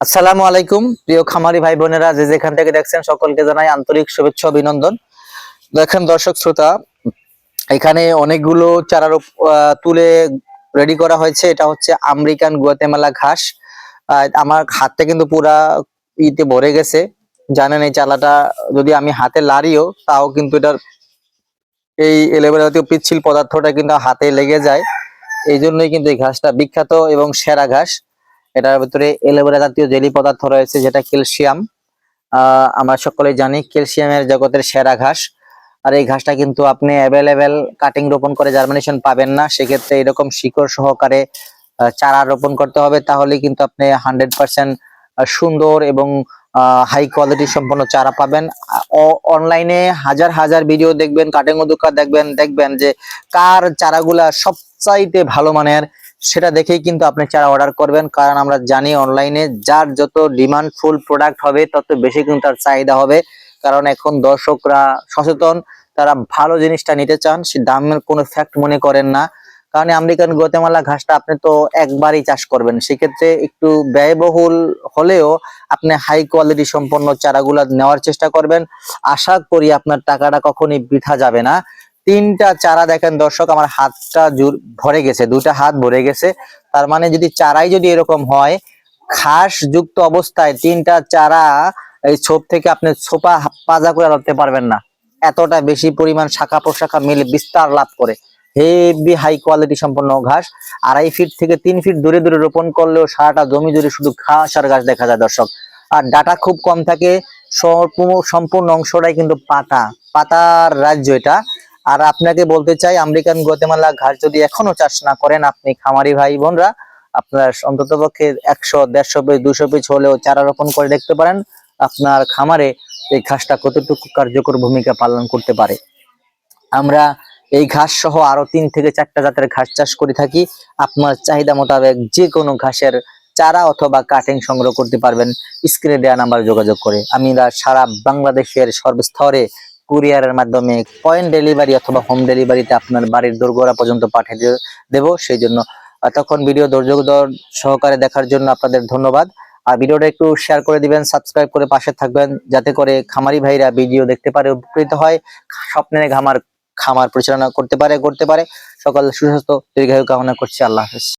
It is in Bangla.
আসসালামু আলাইকুম প্রিয় খামারি ভাই বোনেরা, যে যেখান থেকে দেখছেন সকলকে জানাই আন্তরিক শুভেচ্ছা অভিনন্দন। দেখেন দর্শক শ্রোতা, এখানে অনেকগুলো চারা তুলে রেডি করা হয়েছে। এটা হচ্ছে আমেরিকান গুয়াতেমালা ঘাস। আমার হাতটা কিন্তু পুরা ইতে ভরে গেছে। জানেন এই চালাটা যদি আমি হাতে লাড়িও তাও কিন্তু এটার এই এলোভেরা জাতীয় পিচ্ছিল পদার্থটা কিন্তু হাতে লেগে যায়। এই জন্যই কিন্তু এই ঘাসটা বিখ্যাত এবং সেরা ঘাস। এটার ভিতরে এলোভেরা জাতীয় জেলি পদার্থ রয়েছে, যেটা ক্যালসিয়াম। আমরা সকলেই জানি ক্যালসিয়ামের জগতের সেরা ঘাস। আর এই ঘাসটা কিন্তু আপনি অ্যাভেলেবেল কাটিং রোপণ করে জার্মিনেশন পাবেন না। সেক্ষেত্রে এরকম শিকড় সহকারে চারা রোপণ করতে হবে, তাহলে কিন্তু আপনি 100% সুন্দর এবং হাই কোয়ালিটি সম্পন্ন চারা পাবেন। অনলাইনে হাজার হাজার ভিডিও দেখবেন, কাটিং দোকান দেখবেন যে কার চারাগুলা সবচাইতে ভালো মানের, সেটা দেখেই কিন্তু আপনি চারা অর্ডার করবেন। কারণ আমরা জানি অনলাইনে যার যত ডিমান্ড ফুল প্রোডাক্ট হবে তত বেশি কিন্তু তার চাহিদা হবে। কারণ এখন দর্শকরা সচেতন, তারা ভালো জিনিসটা নিতে চান, সে দামের কোনো ফ্যাক্ট মনে করেন না। কারণ আমেরিকান গুয়াতেমালা ঘাসটা আপনি তো একবারই চাষ করবেন, সেক্ষেত্রে একটু ব্যয়বহুল হলেও আপনি হাই কোয়ালিটি সম্পন্ন চারাগুলা নেওয়ার চেষ্টা করবেন। আশা করি আপনার টাকাটা কখনোই বৃথা যাবে না। তিনটা চারা দেখেন দর্শক, আমার হাতটা ভরে গেছে, দুইটা হাত ভরে গেছে। তার মানে যদি চারাই যদি এরকম হয়, ঘাস যুক্ত অবস্থায় তিনটা চারা এই ছোপ থেকে আপনি ছোপা পাজা করে রাখতে পারবেন না। এতটা বেশি পরিমাণ শাখা প্রশাখা মিলে বিস্তার লাভ করে হেভি হাই কোয়ালিটি সম্পন্ন ঘাস। 2.5 ফিট থেকে 3 ফিট দূরে দূরে রোপণ করলেও সারাটা জমি জুড়ে শুধু ঘাস আর ঘাস দেখা যায় দর্শক। আর ডাটা খুব কম থাকে, সম্পূর্ণ অংশটাই কিন্তু পাতার রাজ্য এটা। আর আপনাকে বলতে চাই, আমেরিকান গুয়াতেমালা ঘাস যদি এখনো চাষ না করেন আপনি খামারি ভাই বোনরা, আপনার অন্তত পক্ষে 100, 150 পিস 200 পিস হলেও চারা রোপণ করে দেখতে পারেন আপনার খামারে এই ঘাসটা কতটুকু কার্যকর ভূমিকা পালন করতে পারে। আমরা এই ঘাস সহ আরো 3 থেকে 4টা জাতের ঘাস চাষ করে থাকি। আপনার চাহিদা মোতাবেক যে কোনো ঘাসের চারা অথবা কাটিং সংগ্রহ করতে পারবেন স্ক্রিনে দেওয়া নাম্বারে যোগাযোগ করে। আমরা সারা বাংলাদেশের সর্বস্তরে কুরিয়ারের মাধ্যমে পয়েন্ট ডেলিভারি অথবা হোম ডেলিভারিতে আপনার বাড়ির দোরগোড়া পর্যন্ত পাঠিয়ে দেবো। সেই জন্য এতক্ষণ ভিডিও ধৈর্য সহকারে দেখার জন্য আপনাদের ধন্যবাদ। আর ভিডিওটা একটু শেয়ার করে দিবেন, সাবস্ক্রাইব করে পাশে থাকবেন, যাতে করে খামারি ভাইরা ভিডিও দেখতে পারে, উপকৃত হয়, স্বপ্নের খামার পরিচালনা করতে পারে। সকল সুস্বাস্থ্য দীর্ঘায়ু কামনা করছি। আল্লাহ হাফেজ।